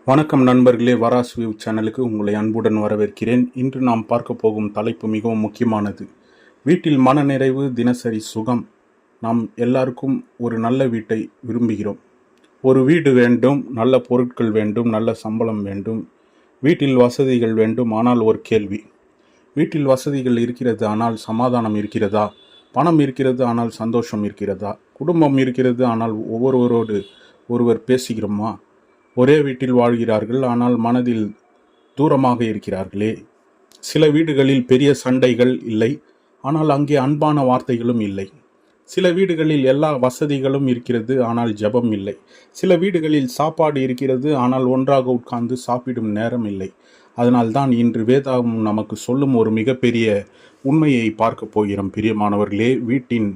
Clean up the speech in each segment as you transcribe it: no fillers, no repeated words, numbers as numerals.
வணக்கம் நண்பர்களே, வராஸ் வியூ சேனலுக்கு உங்களை அன்புடன் வரவேற்கிறேன். இன்று நாம் பார்க்க போகும் தலைப்பு மிகவும் முக்கியமானது. வீட்டில் மனநிறைவு, தினசரி சுகம். நாம் எல்லாருக்கும் ஒரு நல்ல வீட்டை விரும்புகிறோம். ஒரு வீடு வேண்டும், நல்ல பொருட்கள் வேண்டும், நல்ல சம்பளம் வேண்டும், வீட்டில் வசதிகள் வேண்டும். ஆனால் ஒரு கேள்வி: வீட்டில் வசதிகள் இருக்கிறது, ஆனால் சமாதானம் இருக்கிறதா? பணம் இருக்கிறது, ஆனால் சந்தோஷம் இருக்கிறதா? குடும்பம் இருக்கிறது, ஆனால் ஒவ்வொருவரோடு ஒருவர் பேசுகிறோமா? ஒரே வீட்டில் வாழ்கிறார்கள், ஆனால் மனதில் தூரமாக இருக்கிறார்களே. சில வீடுகளில் பெரிய சண்டைகள் இல்லை, ஆனால் அங்கே அன்பான வார்த்தைகளும் இல்லை. சில வீடுகளில் எல்லா வசதிகளும் இருக்கிறது, ஆனால் ஜெபம் இல்லை. சில வீடுகளில் சாப்பாடு இருக்கிறது, ஆனால் ஒன்றாக உட்கார்ந்து சாப்பிடும் நேரம் இல்லை. அதனால்தான் இன்று வேதாகம் நமக்கு சொல்லும் ஒரு மிகப்பெரிய உண்மையை பார்க்க போகிறோம். பிரியமானவர்களே, வீட்டின்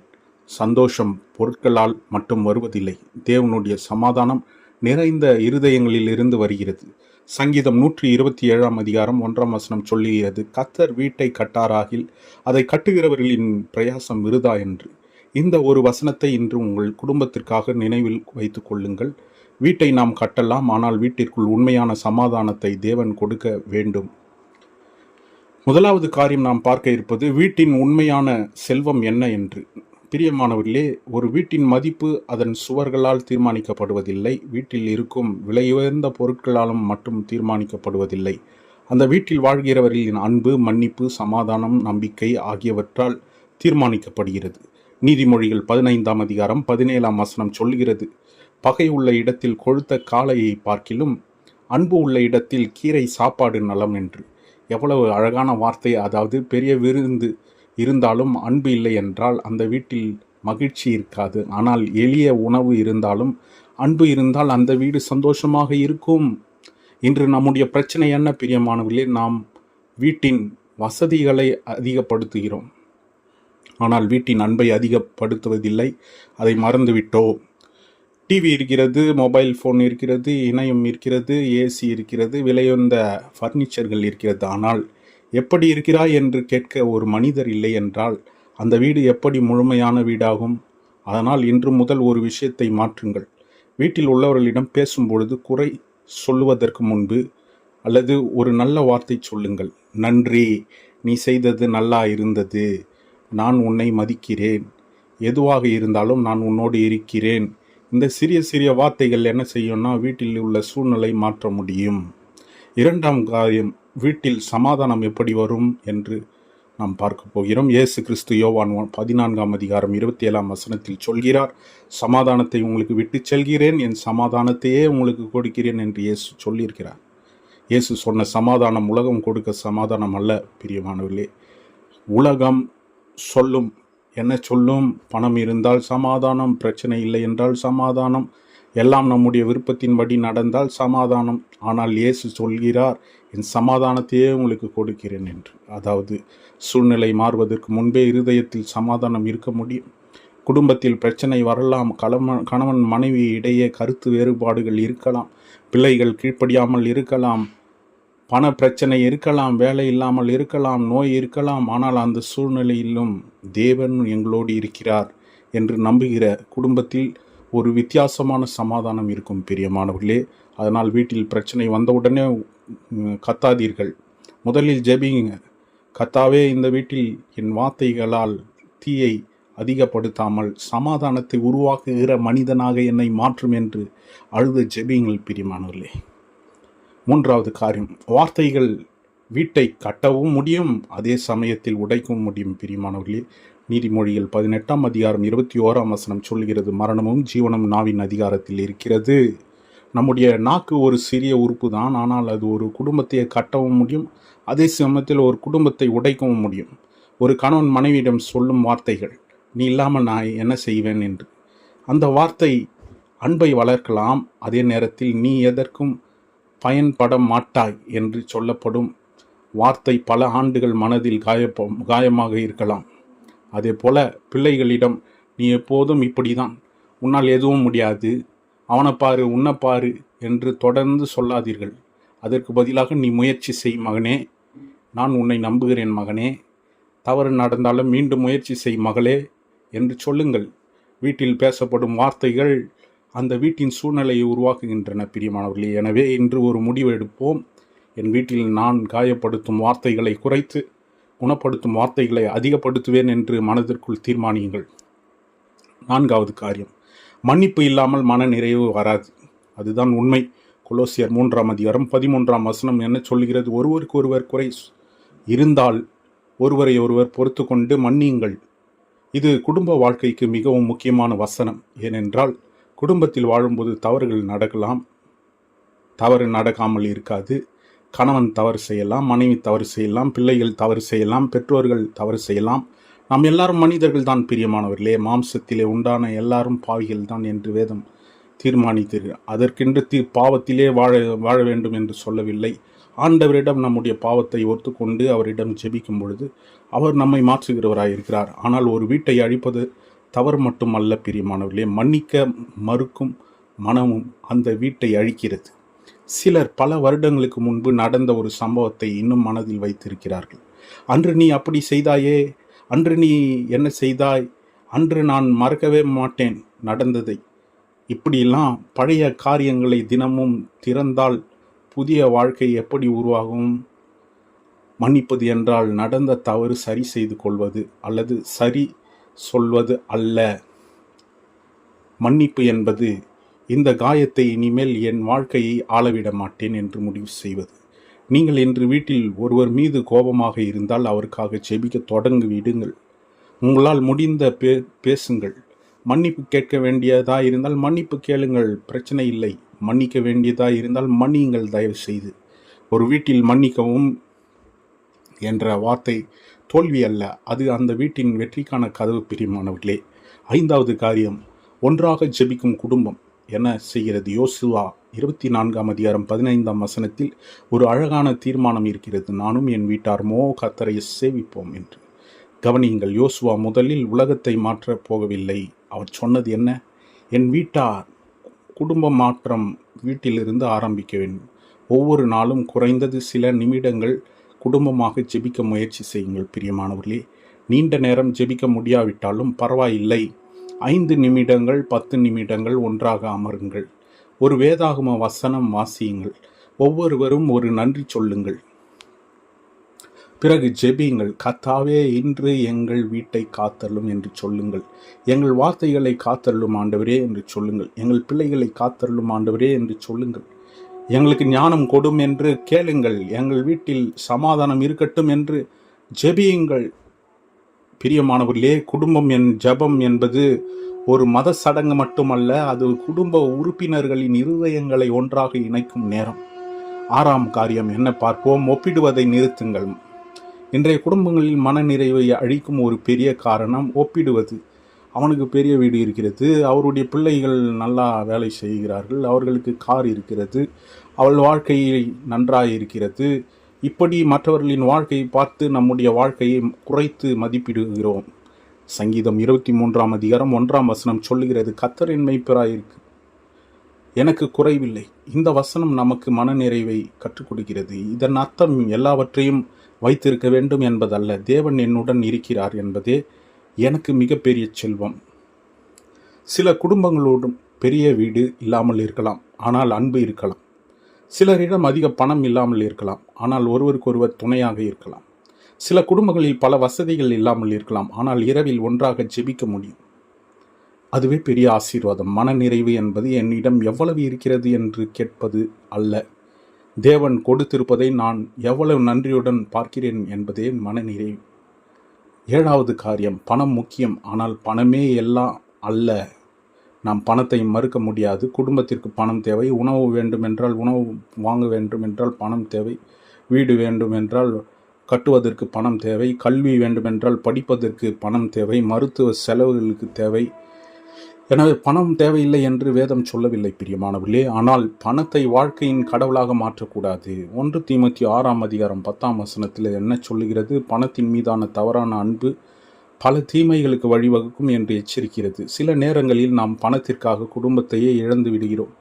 சந்தோஷம் பொருட்களால் மட்டும் வருவதில்லை. தேவனுடைய சமாதானம் நிறைந்த இருதயங்களில் இருந்து வருகிறது. சங்கீதம் 127 அதிகாரம் 1 சொல்லுகிறது, கர்த்தர் வீட்டை கட்டாராகில் அதை கட்டுகிறவர்களின் பிரயாசம் விருதா என்று. இந்த ஒரு வசனத்தை இன்று உங்கள் குடும்பத்திற்காக நினைவில் வைத்துக் கொள்ளுங்கள். வீட்டை நாம் கட்டலாம், ஆனால் வீட்டிற்குள் உண்மையான சமாதானத்தை தேவன் கொடுக்க வேண்டும். முதலாவது காரியம் நாம் பார்க்க இருப்பது, வீட்டின் உண்மையான செல்வம் என்ன என்று. பிரியமானவர்களே, ஒரு வீட்டின் மதிப்பு அதன் சுவர்களால் தீர்மானிக்கப்படுவதில்லை. வீட்டில் இருக்கும் விலையுயர்ந்த பொருட்களாலும் மட்டும் தீர்மானிக்கப்படுவதில்லை. அந்த வீட்டில் வாழ்கிறவர்களின் அன்பு, மன்னிப்பு, சமாதானம், நம்பிக்கை ஆகியவற்றால் தீர்மானிக்கப்படுகிறது. நீதிமொழிகள் 15 அதிகாரம் 17 சொல்லுகிறது, பகை உள்ள இடத்தில் கொழுத்த காளையை பார்க்கிலும் அன்பு உள்ள இடத்தில் கீரை சாப்பாடு நலம் என்று. எவ்வளவு அழகான வார்த்தை! அதாவது, பெரிய விருந்து இருந்தாலும் அன்பு இல்லை என்றால் அந்த வீட்டில் மகிழ்ச்சி இருக்காது. ஆனால் எளிய உணவு இருந்தாலும் அன்பு இருந்தால் அந்த வீடு சந்தோஷமாக இருக்கும். இன்று நம்முடைய பிரச்சனை என்ன பிரியமானவர்களே? நாம் வீட்டின் வசதிகளை அதிகப்படுத்துகிறோம், ஆனால் வீட்டின் அன்பை அதிகப்படுத்துவதில்லை. அதை மறந்துவிட்டோம். டிவி இருக்கிறது, மொபைல் ஃபோன் இருக்கிறது, இணையம் இருக்கிறது, ஏசி இருக்கிறது, விலையுந்த ஃபர்னிச்சர்கள் இருக்கிறது. ஆனால் எப்படி இருக்கிறாய் என்று கேட்க ஒரு மனிதர் இல்லை என்றால் அந்த வீடு எப்படி முழுமையான வீடாகும்? அதனால் இன்று முதல் ஒரு விஷயத்தை மாற்றுங்கள். வீட்டில் உள்ளவர்களிடம் பேசும்பொழுது குறை சொல்லுவதற்கு முன்பு அல்லது ஒரு நல்ல வார்த்தை சொல்லுங்கள். நன்றி, நீ செய்தது நல்லா இருந்தது, நான் உன்னை மதிக்கிறேன், எதுவாக இருந்தாலும் நான் உன்னோடு இருக்கிறேன். இந்த சிறிய சிறிய வார்த்தைகள் என்ன செய்யும்னா வீட்டில் உள்ள சூழ்நிலை மாற்ற முடியும். இரண்டாம் காரியம், வீட்டில் சமாதானம் எப்படி வரும் என்று நாம் பார்க்க போகிறோம். இயேசு கிறிஸ்து யோவான் 14 அதிகாரம் 27 சொல்கிறார், சமாதானத்தை உங்களுக்கு விட்டு செல்கிறேன், என் சமாதானத்தையே உங்களுக்கு கொடுக்கிறேன் என்று இயேசு சொல்லியிருக்கிறார். இயேசு சொன்ன சமாதானம் உலகம் கொடுக்க சமாதானம் அல்ல. பிரியமானவர்களே, உலகம் சொல்லும், என்ன சொல்லும்? பணம் இருந்தால் சமாதானம், பிரச்சனை இல்லை என்றால் சமாதானம், எல்லாம் நம்முடைய விருப்பத்தின்படி நடந்தால் சமாதானம். ஆனால் இயேசு சொல்கிறார், என் சமாதானத்தையே உங்களுக்கு கொடுக்கிறேன் என்று. அதாவது, சூழ்நிலை மாறுவதற்கு முன்பே இருதயத்தில் சமாதானம் இருக்க முடியும். குடும்பத்தில் பிரச்சனை வரலாம், கணவன் மனைவி இடையே கருத்து வேறுபாடுகள் இருக்கலாம், பிள்ளைகள் கீழ்ப்படியாமல் இருக்கலாம், பண பிரச்சனை இருக்கலாம், வேலை இல்லாமல் இருக்கலாம், நோய் இருக்கலாம். ஆனால் அந்த சூழ்நிலையிலும் தேவன் எங்களோடு இருக்கிறார் என்று நம்புகிற குடும்பத்தில் ஒரு வித்தியாசமான சமாதானம் இருக்கும் பிரியமானவர்களே. அதனால் வீட்டில் பிரச்சனை வந்தவுடனே கத்தாதீர்கள், முதலில் ஜெபிங்க. கத்தாவே, இந்த வீட்டில் என் வார்த்தைகளால் தீயை அதிகப்படுத்தாமல் சமாதானத்தை உருவாக்குகிற மனிதனாக என்னை மாற்றும் என்று அழுது ஜெபியுங்கள் பிரியமானவர்களே. மூன்றாவது காரியம், வார்த்தைகள் வீட்டை கட்டவும் முடியும், அதே சமயத்தில் உடைக்கவும் முடியும் பிரியமானவர்களே. நீதிமொழிகள் 18 அதிகாரம் 21 சொல்கிறது, மரணமும் ஜீவனும் நாவின் அதிகாரத்தில் இருக்கிறது. நம்முடைய நாக்கு ஒரு சிறிய உறுப்பு தான், ஆனால் அது ஒரு குடும்பத்தை கட்டவும் முடியும், அதே சமயத்தில் ஒரு குடும்பத்தை உடைக்கவும் முடியும். ஒரு கணவன் மனைவியிடம் சொல்லும் வார்த்தைகள், நீ இல்லாமல் நான் என்ன செய்வேன் என்று. அந்த வார்த்தை அன்பை வளர்க்கலாம், அதே நேரத்தில் நீ எதற்கும் பயன்பட மாட்டாய் என்று சொல்லப்படும் வார்த்தை பல ஆண்டுகள் மனதில் காயமாக இருக்கலாம். அதே போல பிள்ளைகளிடம், நீ எப்போதும் இப்படிதான், உன்னால் எதுவும் முடியாது, அவனை பாரு, உன்னை பாரு என்று தொடர்ந்து சொல்லாதீர்கள். அதற்கு பதிலாக, நீ முயற்சி செய் மகனே, நான் உன்னை நம்புகிறேன் மகனே, தவறு நடந்தாலும் மீண்டும் முயற்சி செய் மகளே என்று சொல்லுங்கள். வீட்டில் பேசப்படும் வார்த்தைகள் அந்த வீட்டின் சூழ்நிலையை உருவாக்குகின்றன பிரியமானவர்களே. எனவே இன்று ஒரு முடிவு எடுப்போம். என் வீட்டில் நான் காயப்படுத்தும் வார்த்தைகளை குறைத்து குணப்படுத்தும் வார்த்தைகளை அதிகப்படுத்துவேன் என்று மனதிற்குள் தீர்மானியுங்கள். 4வது காரியம், மன்னிப்பு இல்லாமல் மன நிறைவு வராது. அதுதான் உண்மை. கொலோசியர் 3:13 என்ன சொல்கிறது? ஒருவருக்கு ஒருவர் குறை இருந்தால் ஒருவரை ஒருவர் பொறுத்து கொண்டு மன்னியுங்கள். இது குடும்ப வாழ்க்கைக்கு மிகவும் முக்கியமான வசனம். ஏனென்றால் குடும்பத்தில் வாழும்போது தவறுகள் நடக்கலாம், தவறு நடக்காமல் இருக்காது. கணவன் தவறு செய்யலாம், மனைவி தவறு செய்யலாம், பிள்ளைகள் தவறு செய்யலாம், பெற்றோர்கள் தவறு செய்யலாம். நாம் எல்லாரும் மனிதர்கள் தான் பிரியமானவர்களே. மாம்சத்திலே உண்டான எல்லாரும் பாவிகள் தான் என்று வேதம் தீர்மானித்தது. அதற்கென்று பாவத்திலே வாழ வேண்டும் என்று சொல்லவில்லை. ஆண்டவரிடம் நம்முடைய பாவத்தை ஒத்துக்கொண்டு அவரிடம் ஜெபிக்கும் பொழுது அவர் நம்மை மாற்றுகிறவராயிருக்கிறார். ஆனால் ஒரு வீட்டை அழிப்பது தவறு மட்டும் அல்ல பிரியமானவர்களே. மன்னிக்க மறுக்கும் மனமும் அந்த வீட்டை அழிக்கிறது. சிலர் பல வருடங்களுக்கு முன்பு நடந்த ஒரு சம்பவத்தை இன்னும் மனதில் வைத்திருக்கிறார்கள். அன்று நீ அப்படி செய்தாயே, அன்று நீ என்ன செய்தாய், அன்று நான் மறக்கவே மாட்டேன் நடந்ததை. இப்படியெல்லாம் பழைய காரியங்களை தினமும் திறந்தால் புதிய வாழ்க்கை எப்படி உருவாகும்? மன்னிப்பது என்றால் நடந்த தவறு சரி செய்து கொள்வது அல்லது சரி சொல்வது அல்ல. மன்னிப்பு என்பது இந்த காயத்தை இனிமேல் என் வாழ்க்கையை ஆளவிட மாட்டேன் என்று முடிவு செய்வது. நீங்கள் இன்று வீட்டில் ஒருவர் மீது கோபமாக இருந்தால் அவருக்காக ஜெபிக்க தொடங்கி விடுங்கள். உங்களால் முடிந்த பேசுங்கள். மன்னிப்பு கேட்க வேண்டியதாக இருந்தால் மன்னிப்பு கேளுங்கள், பிரச்சனை இல்லை. மன்னிக்க வேண்டியதாக இருந்தால் மன்னியுங்கள் தயவு செய்து. ஒரு வீட்டில் மன்னிக்கவும் என்ற வார்த்தை தோல்வி அல்ல, அது அந்த வீட்டின் வெற்றிக்கான கதவு பிரியமானவர்களே. 5வது காரியம், ஒன்றாக ஜெபிக்கும் குடும்பம் என்ன செய்கிறது? யோசுவா 24:15 ஒரு அழகான தீர்மானம் இருக்கிறது. நானும் என் வீட்டார்மோ கர்த்தரை சேவிப்போம் என்று. கவனியுங்கள், யோசுவா முதலில் உலகத்தை மாற்றப் போகவில்லை. அவர் சொன்னது என்ன? என் வீட்டார் குடும்ப மாற்றம் வீட்டிலிருந்து ஆரம்பிக்க வேண்டும். ஒவ்வொரு நாளும் குறைந்தது சில நிமிடங்கள் குடும்பமாக ஜெபிக்க முயற்சி செய்யுங்கள் பிரியமானவர்களே. நீண்ட நேரம் ஜெபிக்க முடியாவிட்டாலும் பரவாயில்லை. 5 நிமிடங்கள் 10 நிமிடங்கள் ஒன்றாக அமருங்கள். ஒரு வேதாகம வசனம் வாசியுங்கள். ஒவ்வொருவரும் ஒரு நன்றி சொல்லுங்கள். பிறகு ஜெபியுங்கள். கர்த்தாவே, இன்று எங்கள் வீட்டை காத்தள்ளும் என்று சொல்லுங்கள். எங்கள் வார்த்தைகளை காத்தள்ளும் ஆண்டவரே என்று சொல்லுங்கள். எங்கள் பிள்ளைகளை காத்தள்ளும் ஆண்டவரே என்று சொல்லுங்கள். எங்களுக்கு ஞானம் கொடும் என்று கேளுங்கள். எங்கள் வீட்டில் சமாதானம் இருக்கட்டும் என்று ஜெபியுங்கள். பிரியமானவர்களே, குடும்பம் ஜெபம் என்பது ஒரு மத சடங்கு மட்டுமல்ல, அது குடும்ப உறுப்பினர்களின் இருதயங்களை ஒன்றாக இணைக்கும் நேரம். 6ஆம் காரியம் என்ன பார்ப்போம்? ஒப்பிடுவதை நிறுத்துங்கள். இன்றைய குடும்பங்களில் மனநிறைவை அழிக்கும் ஒரு பெரிய காரணம் ஒப்பிடுவது. அவனுக்கு பெரிய வீடு இருக்கிறது, அவருடைய பிள்ளைகள் நல்லா வேலை செய்கிறார்கள், அவர்களுக்கு கார் இருக்கிறது, அவள் வாழ்க்கை நன்றாக இருக்கிறது. இப்படி மற்றவர்களின் வாழ்க்கையை பார்த்து நம்முடைய வாழ்க்கையை குறைத்து மதிப்பிடுகிறோம். சங்கீதம் 23:1 சொல்லுகிறது, கர்த்தர் என் மேய்ப்பராயிருக்கு, எனக்கு குறைவில்லை. இந்த வசனம் நமக்கு மனநிறைவை கற்றுக் கொடுக்கிறது. இதன் அர்த்தம் எல்லாவற்றையும் வைத்திருக்க வேண்டும் என்பதல்ல, தேவன் என்னுடன் இருக்கிறார் என்பதே எனக்கு மிகப்பெரிய செல்வம். சில குடும்பங்களோடும் பெரிய வீடு இல்லாமல் இருக்கலாம், ஆனால் அன்பு இருக்கலாம். சிலரிடம் அதிக பணம் இல்லாமல் இருக்கலாம், ஆனால் ஒருவருக்கொருவர் துணையாக இருக்கலாம். சில குடும்பங்களில் பல வசதிகள் இல்லாமல் இருக்கலாம், ஆனால் இரவில் ஒன்றாக ஜெபிக்க முடியும். அதுவே பெரிய ஆசீர்வாதம். மனநிறைவு என்பது என்னிடம் எவ்வளவு இருக்கிறது என்று கேட்பது அல்ல, தேவன் கொடுத்திருப்பதை நான் எவ்வளவு நன்றியுடன் பார்க்கிறேன் என்பதே மனநிறைவு. 7வது காரியம், பணம் முக்கியம், ஆனால் பணமே எல்லாம் அல்ல. நாம் பணத்தை மறுக்க முடியாது. குடும்பத்திற்கு பணம் தேவை. உணவு வேண்டுமென்றால், உணவு வாங்க வேண்டுமென்றால் பணம் தேவை. வீடு வேண்டுமென்றால் கட்டுவதற்கு பணம் தேவை. கல்வி வேண்டுமென்றால் படிப்பதற்கு பணம் தேவை. மருத்துவ செலவுகளுக்கு தேவை. எனவே பணம் தேவையில்லை என்று வேதம் சொல்லவில்லை பிரியமானவர்களே. ஆனால் பணத்தை வாழ்க்கையின் கடவுளாக மாற்றக்கூடாது. 1 தீமோத்தேயு 6:10 என்ன சொல்லுகிறது? பணத்தின் மீதான தவறான அன்பு பல தீமைகளுக்கு வழிவகுக்கும் என்று எச்சரிக்கிறது. சில நேரங்களில் நாம் பணத்திற்காக குடும்பத்தையே இழந்து விடுகிறோம்.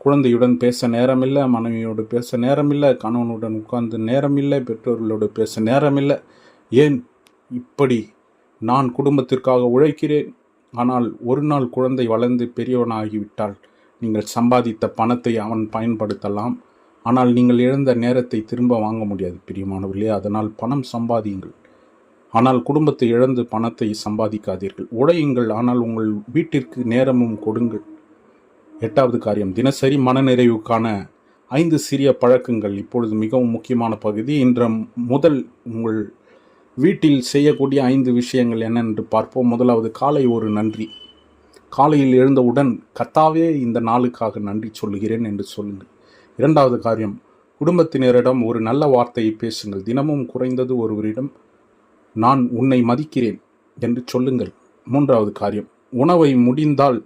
குழந்தையுடன் பேச நேரமில்லை, மனைவியோடு பேச நேரமில்லை, கணவனுடன் உட்கார்ந்து நேரமில்லை, பெற்றோர்களோடு பேச நேரமில்லை. ஏன் இப்படி? நான் குடும்பத்திற்காக உழைக்கிறேன், ஆனால் ஒரு நாள் குழந்தை வளர்ந்து பெரியவனாகிவிட்டால் நீங்கள் சம்பாதித்த பணத்தை அவன் பயன்படுத்தலாம். ஆனால் நீங்கள் இழந்த நேரத்தை திரும்ப வாங்க முடியாது பிரியமானவர்களே. அதனால் பணம் சம்பாதியுங்கள், ஆனால் குடும்பத்தை இழந்து பணத்தை சம்பாதிக்காதீர்கள். உழையுங்கள், ஆனால் உங்கள் வீட்டிற்கு நேரமும் கொடுங்கள். 8வது காரியம், தினசரி மனநிறைவுக்கான 5 சிறிய பழக்கங்கள். இப்பொழுது மிகவும் முக்கியமான பகுதி. இன்று முதல் உங்கள் வீட்டில் செய்யக்கூடிய 5 விஷயங்கள் என்னென்று பார்ப்போம். முதலாவது, காலை ஒரு நன்றி. காலையில் எழுந்தவுடன் கர்த்தாவே இந்த நாளுக்காக நன்றி சொல்லுகிறேன் என்று சொல்லுங்கள். 2வது காரியம், குடும்பத்தினரிடம் ஒரு நல்ல வார்த்தையை பேசுங்கள். தினமும் குறைந்தது ஒருவரிடம் நான் உன்னை மதிக்கிறேன் என்று சொல்லுங்கள். 3வது காரியம், உணவை முடிந்தால்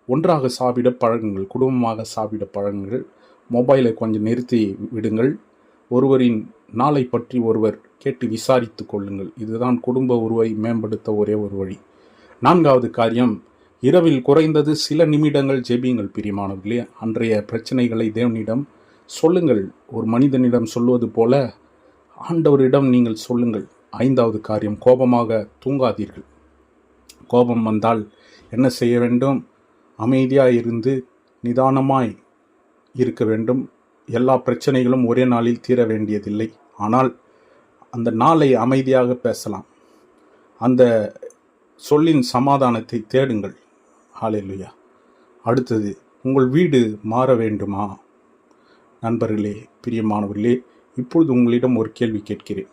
ஒன்றாக சாப்பிட பழகுங்கள். குடும்பமாக சாப்பிட பழகுங்கள். மொபைலை கொஞ்சம் நிறுத்தி விடுங்கள். ஒருவரின் நாளை பற்றி ஒருவர் கேட்டு விசாரித்து கொள்ளுங்கள். இதுதான் குடும்ப உறவை மேம்படுத்த ஒரே ஒரு வழி. 4வது காரியம், இரவில் குறைந்தது சில நிமிடங்கள் ஜெபியுங்கள் பிரியமானவர்களே. அன்றைய பிரச்சனைகளை தேவனிடம் சொல்லுங்கள். ஒரு மனிதனிடம் சொல்வது போல ஆண்டவரிடம் நீங்கள் சொல்லுங்கள். 5வது காரியம், கோபமாக தூங்காதீர்கள். கோபம் வந்தால் என்ன செய்ய வேண்டும்? அமைதியாக இருந்து நிதானமாய் இருக்க வேண்டும். எல்லா பிரச்சனைகளும் ஒரே நாளில் தீர வேண்டியதில்லை. ஆனால் அந்த நாளை அமைதியாக பேசலாம். அந்த சொல்லின் சமாதானத்தை தேடுங்கள். ஹல்லேலூயா. அடுத்தது, உங்கள் வீடு மாற வேண்டுமா? நண்பர்களே, பிரியமானவர்களே, இப்பொழுது உங்களிடம் ஒரு கேள்வி கேட்கிறேன்.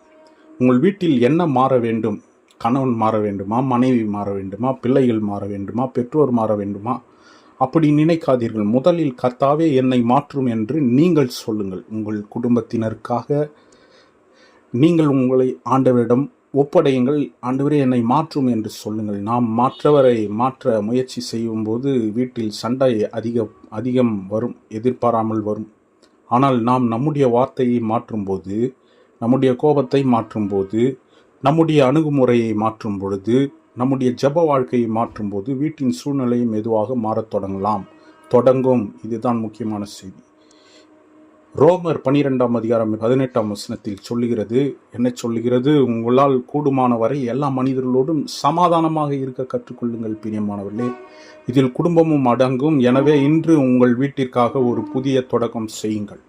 உங்கள் வீட்டில் என்ன மாற வேண்டும்? கணவன் மாற வேண்டுமா? மனைவி மாற வேண்டுமா? பிள்ளைகள் மாற வேண்டுமா? பெற்றோர் மாற வேண்டுமா? அப்படி நினைக்காதீர்கள். முதலில் கர்த்தாவே என்னை மாற்றும் என்று நீங்கள் சொல்லுங்கள். உங்கள் குடும்பத்தினருக்காக நீங்கள் உங்களை ஆண்டவரிடம் ஒப்படையுங்கள். ஆண்டவரே என்னை மாற்றும் என்று சொல்லுங்கள். நாம் மாற்றவரை மாற்ற முயற்சி செய்யும்போது வீட்டில் சண்டை அதிகம் வரும், எதிர்பாராமல் வரும். ஆனால் நாம் நம்முடைய வார்த்தையை மாற்றும்போது, நம்முடைய கோபத்தை மாற்றும்போது, நம்முடைய அணுகுமுறையை மாற்றும் பொழுது, நம்முடைய ஜெப வாழ்க்கையை மாற்றும்போது வீட்டின் சூழ்நிலை மெதுவாக மாறத் தொடங்கும். இதுதான் முக்கியமான செய்தி. ரோமர் 12ஆம் அதிகாரம் 18ஆம் வசனத்தில் சொல்லுகிறது, என்ன சொல்லுகிறது? உங்களால் கூடுமான வரை எல்லா மனிதர்களோடும் சமாதானமாக இருக்க கற்றுக்கொள்ளுங்கள் பிரியமானவர்களே. இதில் குடும்பமும் அடங்கும். எனவே இன்று உங்கள் வீட்டிற்காக ஒரு புதிய தொடக்கம் செய்யுங்கள்.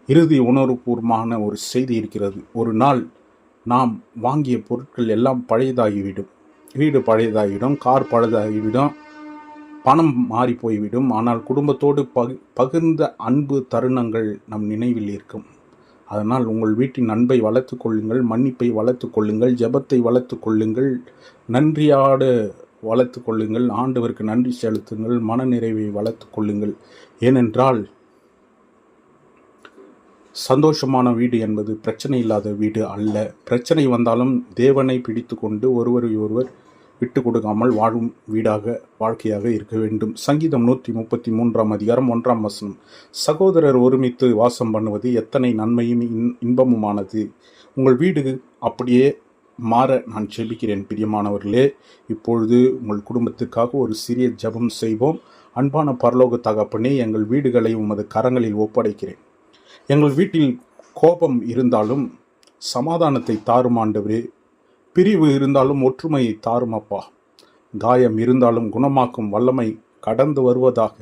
இறுதி உணர்வுபூர்வமான ஒரு செய்தி இருக்கிறது. ஒரு நாள் நாம் வாங்கிய பொருட்கள் எல்லாம் பழையதாகிவிடும். வீடு பழையதாகிவிடும், கார் பழையதாகிவிடும், பணம் மாறி போய்விடும். ஆனால் குடும்பத்தோடு பகிர்ந்த அன்பு தருணங்கள் நம் நினைவில் இருக்கும். அதனால் உங்கள் வீட்டின் அன்பை வளர்த்து கொள்ளுங்கள், மன்னிப்பை வளர்த்து கொள்ளுங்கள், ஜெபத்தை வளர்த்து கொள்ளுங்கள், நன்றியோடு வளர்த்து கொள்ளுங்கள், ஆண்டவருக்கு நன்றி செலுத்துங்கள், மனநிறைவை வளர்த்து கொள்ளுங்கள். ஏனென்றால் சந்தோஷமான வீடு என்பது பிரச்சனை இல்லாத வீடு அல்ல. பிரச்சனை வந்தாலும் தேவனை பிடித்து கொண்டு ஒருவரை ஒருவர் விட்டு கொடுக்காமல் வாழும் வாழ்க்கையாக இருக்க வேண்டும். சங்கீதம் 133ஆம் அதிகாரம் 1ஆம் வசனம், சகோதரர் ஒருமித்து வாசம் பண்ணுவது எத்தனை நன்மையும் இன்பமுமானது. உங்கள் வீடு அப்படியே மாற நான் ஜெபிக்கிறேன் பிரியமானவர்களே. இப்பொழுது உங்கள் குடும்பத்துக்காக ஒரு சிறிய ஜெபம் செய்வோம். அன்பான பரலோக தகப்பனே, எங்கள் வீடுகளை உமது கரங்களில் ஒப்படைக்கிறேன். எங்கள் வீட்டில் கோபம் இருந்தாலும் சமாதானத்தை தாரும் ஆண்டவரே. பிரிவு இருந்தாலும் ஒற்றுமையை தாரும் அப்பா. காயம் இருந்தாலும் குணமாக்கும் வல்லமை கடந்து வருவதாக.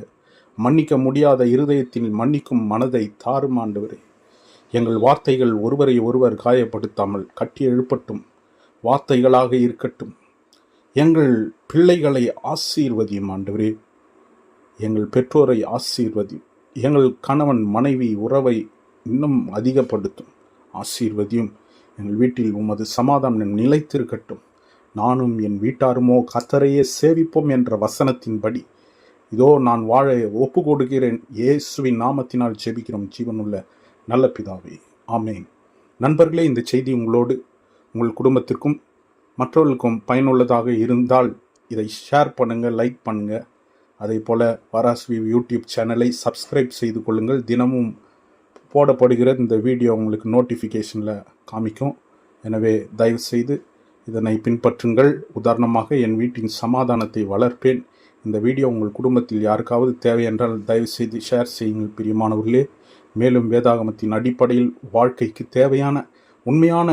மன்னிக்க முடியாத இருதயத்தில் மன்னிக்கும் மனதை தாரும் ஆண்டவரே. எங்கள் வார்த்தைகள் ஒருவரை ஒருவர் காயப்படுத்தாமல் கட்டி எழுப்பட்டும், வார்த்தைகளாக இருக்கட்டும். எங்கள் பிள்ளைகளை ஆசீர்வதியும் ஆண்டவரே. எங்கள் பெற்றோரை ஆசீர்வதியும். எங்கள் கணவன் மனைவி உறவை இன்னும் அதிகப்படுத்தும், ஆசீர்வதியும். எங்கள் வீட்டில் உமது சமாதானம் நிலைத்திருக்கட்டும். நானும் என் வீட்டாருமோ கர்த்தரையே சேவிப்போம் என்ற வசனத்தின்படி இதோ நான் வாழ ஒப்பு கொடுக்கிறேன். இயேசுவின் நாமத்தினால் ஜெபிக்கிறோம் ஜீவனுள்ள நல்ல பிதாவே, ஆமேன். நண்பர்களே, இந்த செய்தி உங்கள் குடும்பத்திற்கும் மற்றவர்களுக்கும் பயனுள்ளதாக இருந்தால் இதை ஷேர் பண்ணுங்கள், லைக் பண்ணுங்கள். அதே போல் வராஸ்வி யூடியூப் சேனலை சப்ஸ்கிரைப் செய்து கொள்ளுங்கள். தினமும் போடப்படுகிற இந்த வீடியோ உங்களுக்கு நோட்டிஃபிகேஷனில் காமிக்கும். எனவே தயவுசெய்து இதனை பின்பற்றுங்கள். உதாரணமாக, என் வீட்டின் சமாதானத்தை வளர்ப்பேன். இந்த வீடியோ உங்கள் குடும்பத்தில் யாருக்காவது தேவை என்றால் தயவுசெய்து ஷேர் செய்யுங்கள் பிரியமானவர்களே. மேலும் வேதாகமத்தின் அடிப்படையில் வாழ்க்கைக்கு தேவையான உண்மையான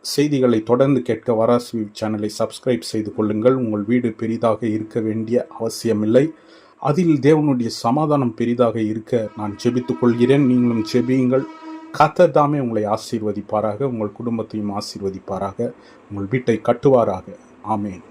செய்திகளை தொடர்ந்து கேட்க வராஸ் வியூ சேனலை சப்ஸ்கிரைப் செய்து கொள்ளுங்கள். உங்கள் வீடு பெரிதாக இருக்க வேண்டிய அவசியமில்லை. அதில் தேவனுடைய சமாதானம் பெரிதாக இருக்க நான் ஜெபித்துக் கொள்கிறேன். நீங்களும் ஜெபியுங்கள். கர்த்தர் தாமே உங்களை ஆசீர்வதிப்பாராக, உங்கள் குடும்பத்தையும் ஆசீர்வதிப்பாராக, உங்கள் வீட்டை கட்டுவாராக. ஆமேன்.